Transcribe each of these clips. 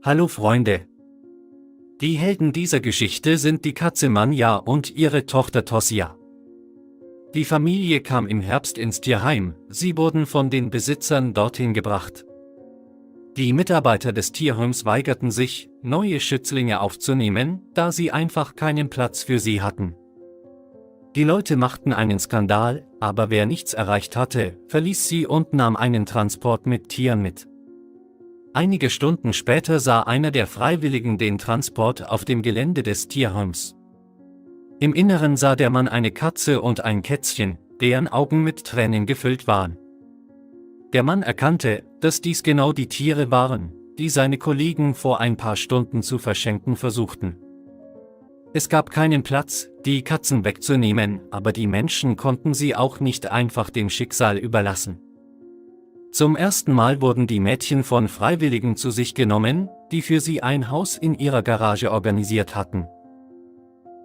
Hallo Freunde! Die Helden dieser Geschichte sind die Katze Manja und ihre Tochter Tosja. Die Familie kam im Herbst ins Tierheim, sie wurden von den Besitzern dorthin gebracht. Die Mitarbeiter des Tierheims weigerten sich, neue Schützlinge aufzunehmen, da sie einfach keinen Platz für sie hatten. Die Leute machten einen Skandal, aber wer nichts erreicht hatte, verließ sie und nahm einen Transport mit Tieren mit. Einige Stunden später sah einer der Freiwilligen den Transport auf dem Gelände des Tierheims. Im Inneren sah der Mann eine Katze und ein Kätzchen, deren Augen mit Tränen gefüllt waren. Der Mann erkannte, dass dies genau die Tiere waren, die seine Kollegen vor ein paar Stunden zu verschenken versuchten. Es gab keinen Platz, die Katzen wegzunehmen, aber die Menschen konnten sie auch nicht einfach dem Schicksal überlassen. Zum ersten Mal wurden die Mädchen von Freiwilligen zu sich genommen, die für sie ein Haus in ihrer Garage organisiert hatten.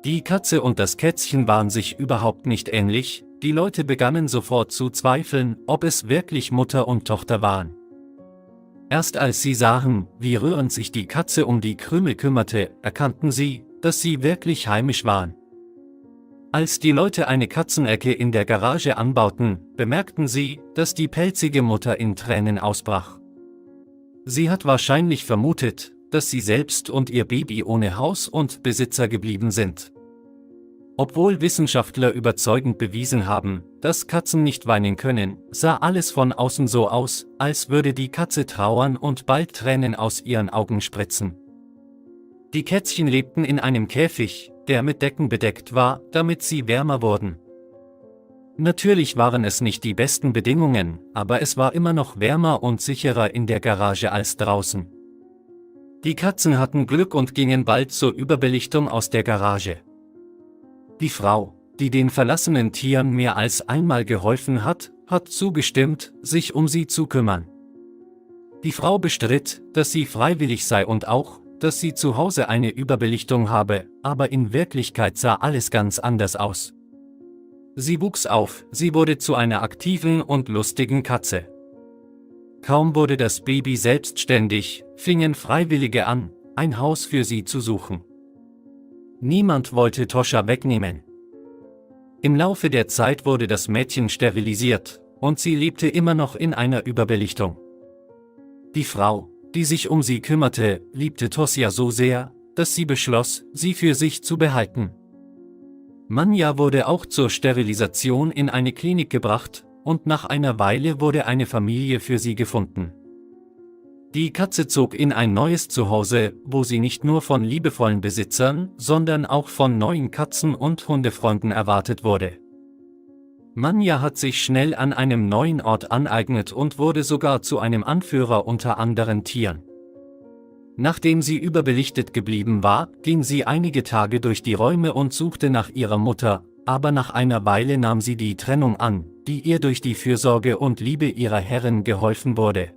Die Katze und das Kätzchen waren sich überhaupt nicht ähnlich, die Leute begannen sofort zu zweifeln, ob es wirklich Mutter und Tochter waren. Erst als sie sahen, wie rührend sich die Katze um die Krümel kümmerte, erkannten sie, dass sie wirklich heimisch waren. Als die Leute eine Katzenecke in der Garage anbauten, bemerkten sie, dass die pelzige Mutter in Tränen ausbrach. Sie hat wahrscheinlich vermutet, dass sie selbst und ihr Baby ohne Haus und Besitzer geblieben sind. Obwohl Wissenschaftler überzeugend bewiesen haben, dass Katzen nicht weinen können, sah alles von außen so aus, als würde die Katze trauern und bald Tränen aus ihren Augen spritzen. Die Kätzchen lebten in einem Käfig, der mit Decken bedeckt war, damit sie wärmer wurden. Natürlich waren es nicht die besten Bedingungen, aber es war immer noch wärmer und sicherer in der Garage als draußen. Die Katzen hatten Glück und gingen bald zur Überbelichtung aus der Garage. Die Frau, die den verlassenen Tieren mehr als einmal geholfen hat, hat zugestimmt, sich um sie zu kümmern. Die Frau bestritt, dass sie freiwillig sei und auch, dass sie zu Hause eine Überbelichtung habe, aber in Wirklichkeit sah alles ganz anders aus. Sie wuchs auf, sie wurde zu einer aktiven und lustigen Katze. Kaum wurde das Baby selbstständig, fingen Freiwillige an, ein Haus für sie zu suchen. Niemand wollte Tosja wegnehmen. Im Laufe der Zeit wurde das Mädchen sterilisiert, und sie lebte immer noch in einer Überbelichtung. Die Frau, die sich um sie kümmerte, liebte Tosja so sehr, dass sie beschloss, sie für sich zu behalten. Manja wurde auch zur Sterilisation in eine Klinik gebracht, und nach einer Weile wurde eine Familie für sie gefunden. Die Katze zog in ein neues Zuhause, wo sie nicht nur von liebevollen Besitzern, sondern auch von neuen Katzen- und Hundefreunden erwartet wurde. Manja hat sich schnell an einem neuen Ort aneignet und wurde sogar zu einem Anführer unter anderen Tieren. Nachdem sie überbelichtet geblieben war, ging sie einige Tage durch die Räume und suchte nach ihrer Mutter, aber nach einer Weile nahm sie die Trennung an, die ihr durch die Fürsorge und Liebe ihrer Herrin geholfen wurde.